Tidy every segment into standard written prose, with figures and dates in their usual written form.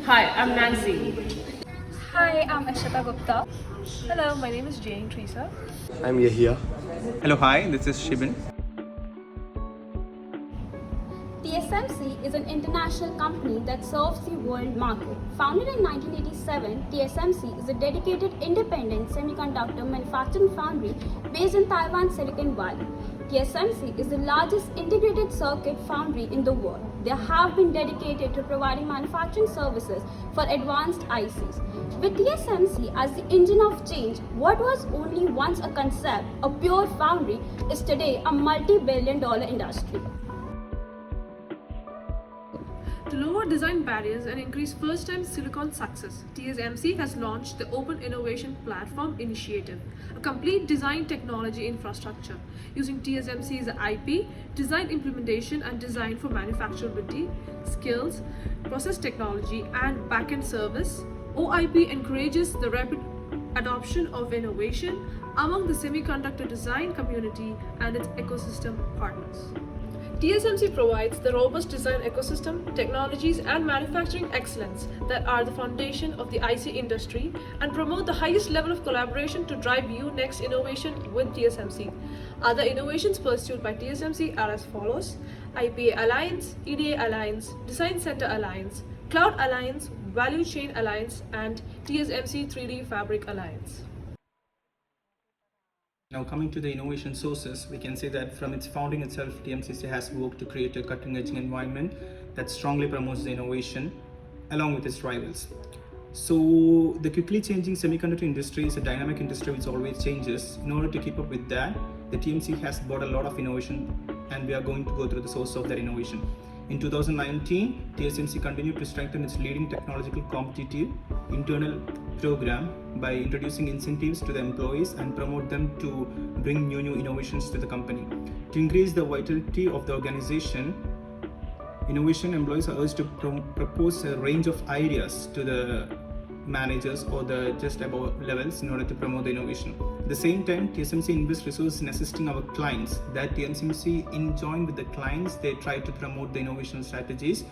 Hi, I'm Nancy. Hi, I'm Ishita Gupta. Hello, my name is Jain, Treesa. I'm Yahya. Hello, hi, this is Shibin. TSMC is an international company that serves the world market. Founded in 1987, TSMC is a dedicated independent semiconductor manufacturing foundry based in Taiwan, Silicon Valley. TSMC is the largest integrated circuit foundry in the world. They have been dedicated to providing manufacturing services for advanced ICs. With TSMC as the engine of change, what was only once a concept, a pure foundry, is today a multi-billion-dollar industry. To lower design barriers and increase first-time silicon success, TSMC has launched the Open Innovation Platform Initiative, a complete design technology infrastructure using TSMC's IP, design implementation and design for manufacturability, skills, process technology and back-end service. OIP encourages the rapid adoption of innovation among the semiconductor design community and its ecosystem partners. TSMC provides the robust design ecosystem, technologies and manufacturing excellence that are the foundation of the IC industry and promote the highest level of collaboration to drive next innovation with TSMC. Other innovations pursued by TSMC are as follows: IPA Alliance, EDA Alliance, Design Center Alliance, Cloud Alliance, Value Chain Alliance and TSMC 3D Fabric Alliance. Now, coming to the innovation sources, we can say that from its founding itself, TMCC has worked to create a cutting-edge environment that strongly promotes the innovation along with its rivals. So, the quickly changing semiconductor industry is a dynamic industry which always changes. In order to keep up with that, the TMC has brought a lot of innovation, and we are going to go through the source of that innovation. In 2019, TSMC continued to strengthen its leading technological competitive internal program by introducing incentives to the employees and promote them to bring new innovations to the company. To increase the vitality of the organization, innovation employees are urged to propose a range of ideas to the managers or the just above levels in order to promote the innovation. At the same time, TSMC invests resources in assisting our clients. That TSMC, in join with the clients, they try to promote the innovation strategies.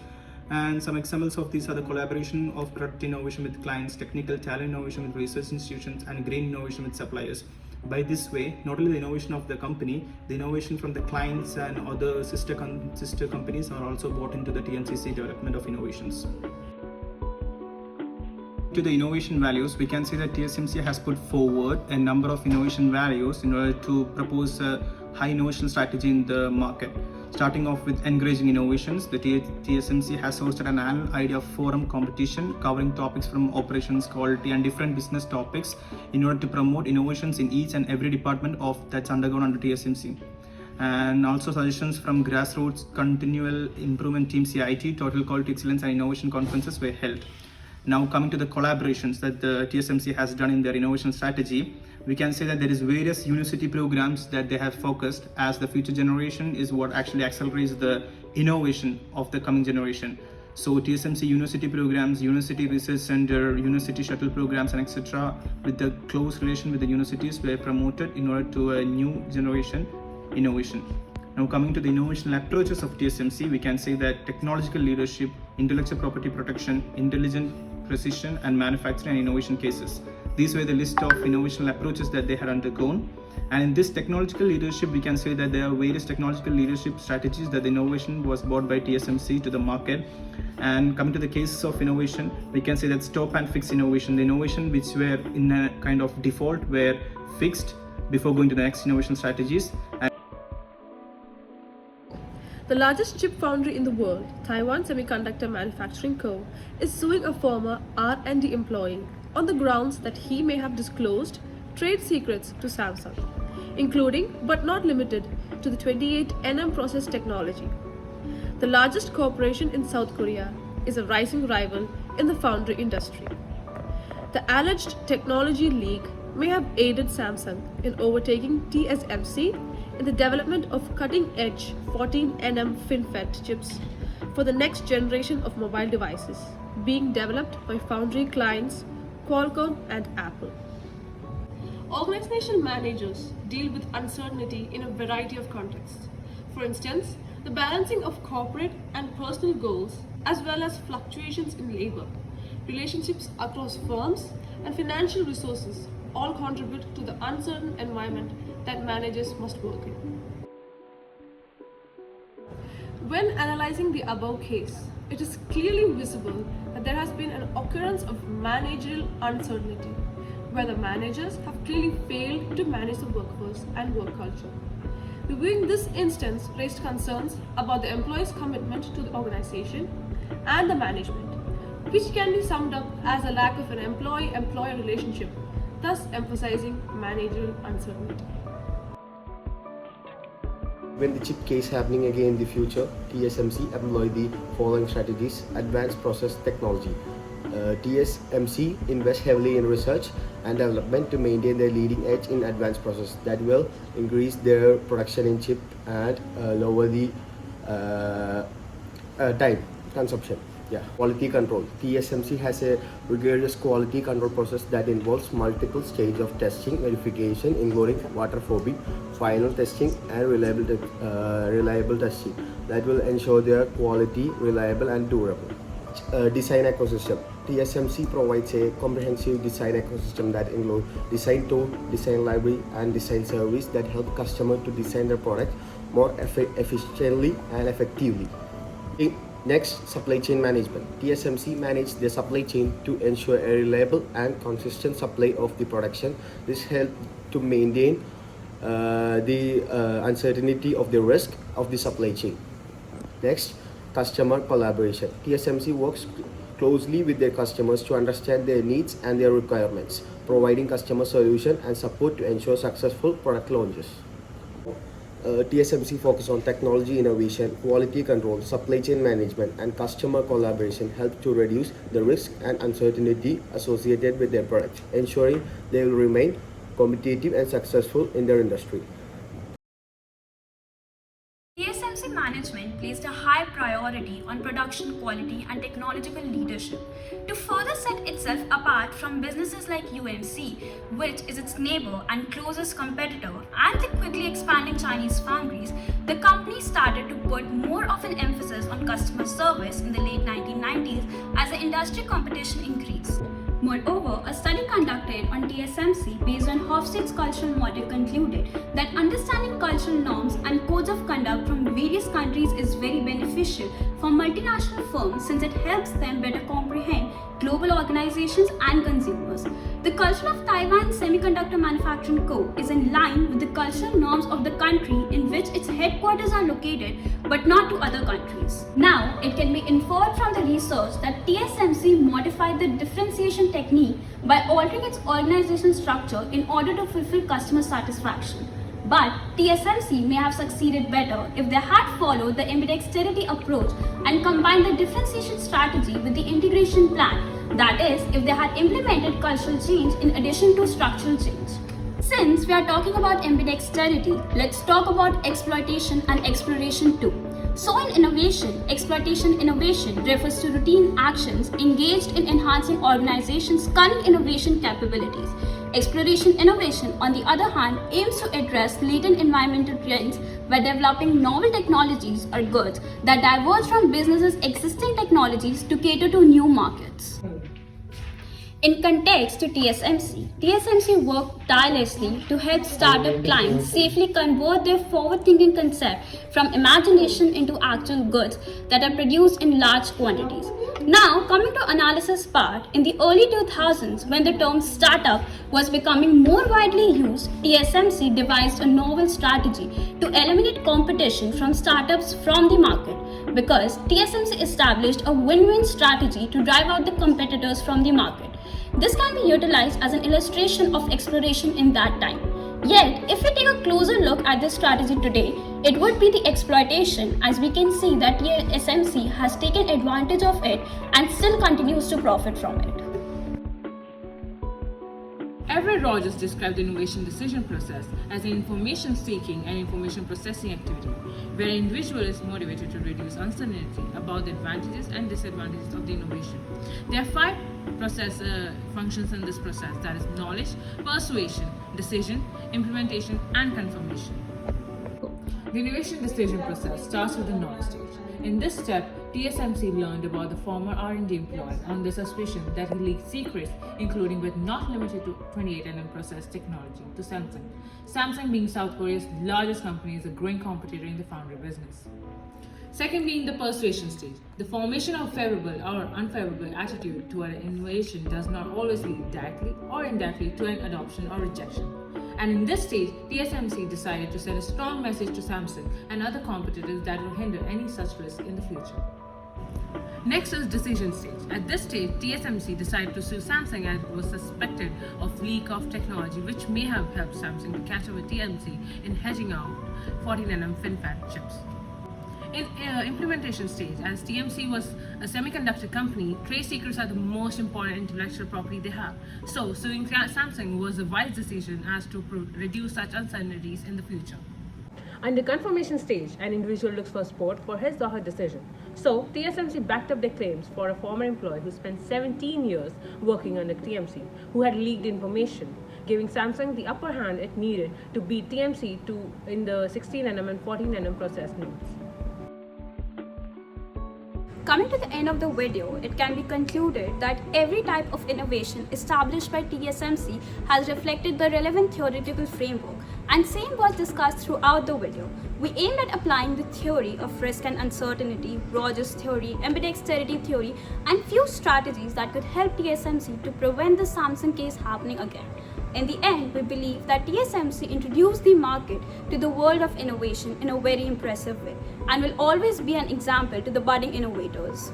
And some examples of these are the collaboration of product innovation with clients, technical talent innovation with research institutions, and green innovation with suppliers. By this way, not only the innovation of the company, the innovation from the clients and other sister companies are also brought into the TMCC development of innovations. To the innovation values, we can see that TSMC has put forward a number of innovation values in order to propose a high innovation strategy in the market. Starting off with encouraging innovations, the TSMC has hosted an annual idea forum competition covering topics from operations, quality and different business topics in order to promote innovations in each and every department that's undergone under TSMC. And also suggestions from grassroots continual improvement team CIT, total quality excellence and innovation conferences were held. Now, coming to the collaborations that the TSMC has done in their innovation strategy, we can say that there is various university programs that they have focused, as the future generation is what actually accelerates the innovation of the coming generation. So TSMC university programs, university research center, university shuttle programs and etc. with the close relation with the universities were promoted in order to a new generation innovation. Now, coming to the innovational approaches of TSMC, we can say that technological leadership, intellectual property protection, intelligent precision and manufacturing and innovation cases. These were the list of innovational approaches that they had undergone. And in this technological leadership, we can say that there are various technological leadership strategies that the innovation was brought by TSMC to the market. And coming to the cases of innovation, we can say that stop and fix innovation. The innovation which were in a kind of default were fixed before going to the next innovation strategies. The largest chip foundry in the world, Taiwan Semiconductor Manufacturing Co., is suing a former R&D employee on the grounds that he may have disclosed trade secrets to Samsung, including but not limited to the 28nm process technology. The largest corporation in South Korea is a rising rival in the foundry industry. The alleged technology leak may have aided Samsung in overtaking TSMC in the development of cutting-edge 14nm FinFET chips for the next generation of mobile devices being developed by foundry clients Qualcomm and Apple. Organizational managers deal with uncertainty in a variety of contexts. For instance, the balancing of corporate and personal goals as well as fluctuations in labor. relationships across firms, and financial resources all contribute to the uncertain environment that managers must work in. When analyzing the above case, it is clearly visible that there has been an occurrence of managerial uncertainty, where the managers have clearly failed to manage the workforce and work culture. Reviewing this instance raised concerns about the employees' commitment to the organization and the management, which can be summed up as a lack of an employee-employer relationship, thus emphasizing managerial uncertainty. When the chip case happening again in the future, TSMC employ the following strategies: advanced process technology. TSMC invest heavily in research and development to maintain their leading edge in advanced process that will increase their production in chip and lower the time consumption. Quality control. TSMC has a rigorous quality control process that involves multiple stages of testing, verification, including waterproofing, final testing, and reliable testing that will ensure their quality, reliable, and durable. Design ecosystem. TSMC provides a comprehensive design ecosystem that includes design tool, design library, and design service that help customers to design their product more efficiently and effectively. Next, supply chain management. TSMC manages the supply chain to ensure a reliable and consistent supply of the production. This helps to maintain the uncertainty of the risk of the supply chain. Next, customer collaboration. TSMC works closely with their customers to understand their needs and their requirements, providing customer solution and support to ensure successful product launches. TSMC focus on technology innovation, quality control, supply chain management, and customer collaboration help to reduce the risk and uncertainty associated with their products, ensuring they will remain competitive and successful in their industry. TSMC management placed a high priority on production quality and technological leadership to further set itself apart from businesses like UMC, which is its neighbor and closest competitor, and the quickly expanding Chinese foundries. The company started to put more of an emphasis on customer service in the late 1990s as the industry competition increased. Moreover, a study conducted on TSMC based on Hofstede's cultural model concluded that understanding cultural norms and codes of conduct from various countries is very beneficial for multinational firms since it helps them better comprehend global organizations and consumers. The culture of Taiwan Semiconductor Manufacturing Co. is in line with the cultural norms of the country in which its headquarters are located, but not to other countries. Now, it can be inferred from the research that TSMC modified the differentiation technique by altering its organizational structure in order to fulfill customer satisfaction. But TSMC may have succeeded better if they had followed the ambidexterity approach and combined the differentiation strategy with the integration plan. That is, if they had implemented cultural change in addition to structural change. Since we are talking about ambidexterity, let's talk about exploitation and exploration too. So in innovation, exploitation innovation refers to routine actions engaged in enhancing organizations' current innovation capabilities. Exploration innovation, on the other hand, aims to address latent environmental trends by developing novel technologies or goods that diverge from businesses' existing technologies to cater to new markets. In context to TSMC, TSMC worked tirelessly to help startup clients safely convert their forward-thinking concept from imagination into actual goods that are produced in large quantities. Now, coming to analysis part, in the early 2000s, when the term startup was becoming more widely used, TSMC devised a novel strategy to eliminate competition from startups from the market, because TSMC established a win-win strategy to drive out the competitors from the market. This can be utilized as an illustration of exploration in that time. Yet, if we take a closer look at this strategy today, it would be the exploitation, as we can see that TSMC has taken advantage of it and still continues to profit from it. Everett Rogers described the innovation decision process as an information seeking and information processing activity, where an individual is motivated to reduce uncertainty about the advantages and disadvantages of the innovation. There are 5 process functions in this process, that is knowledge, persuasion, decision, implementation, and confirmation. The innovation decision process starts with the knowledge stage. In this step, TSMC learned about the former R&D employee on the suspicion that he leaked secrets, including but not limited to 28nm process technology, to Samsung. Samsung, being South Korea's largest company, is a growing competitor in the foundry business. Second being the persuasion stage. The formation of favorable or unfavorable attitude toward an innovation does not always lead directly or indirectly to an adoption or rejection. And in this stage, TSMC decided to send a strong message to Samsung and other competitors that will hinder any such risk in the future. Next is decision stage. At this stage, TSMC decided to sue Samsung as it was suspected of leak of technology, which may have helped Samsung to catch up with TSMC in hedging out 14nm FinFET chips. In implementation stage, as TSMC was a semiconductor company, trade secrets are the most important intellectual property they have. So, suing Samsung was a wise decision as to reduce such uncertainties in the future. In the confirmation stage, an individual looks for support for his or her decision. So, TSMC backed up their claims for a former employee who spent 17 years working under TSMC, who had leaked information, giving Samsung the upper hand it needed to beat TSMC in the 16nm and 14nm process nodes. Coming to the end of the video, it can be concluded that every type of innovation established by TSMC has reflected the relevant theoretical framework, and same was discussed throughout the video. We aimed at applying the theory of risk and uncertainty, Rogers theory, ambidexterity theory, and few strategies that could help TSMC to prevent the Samsung case happening again. In the end, we believe that TSMC introduced the market to the world of innovation in a very impressive way and will always be an example to the budding innovators.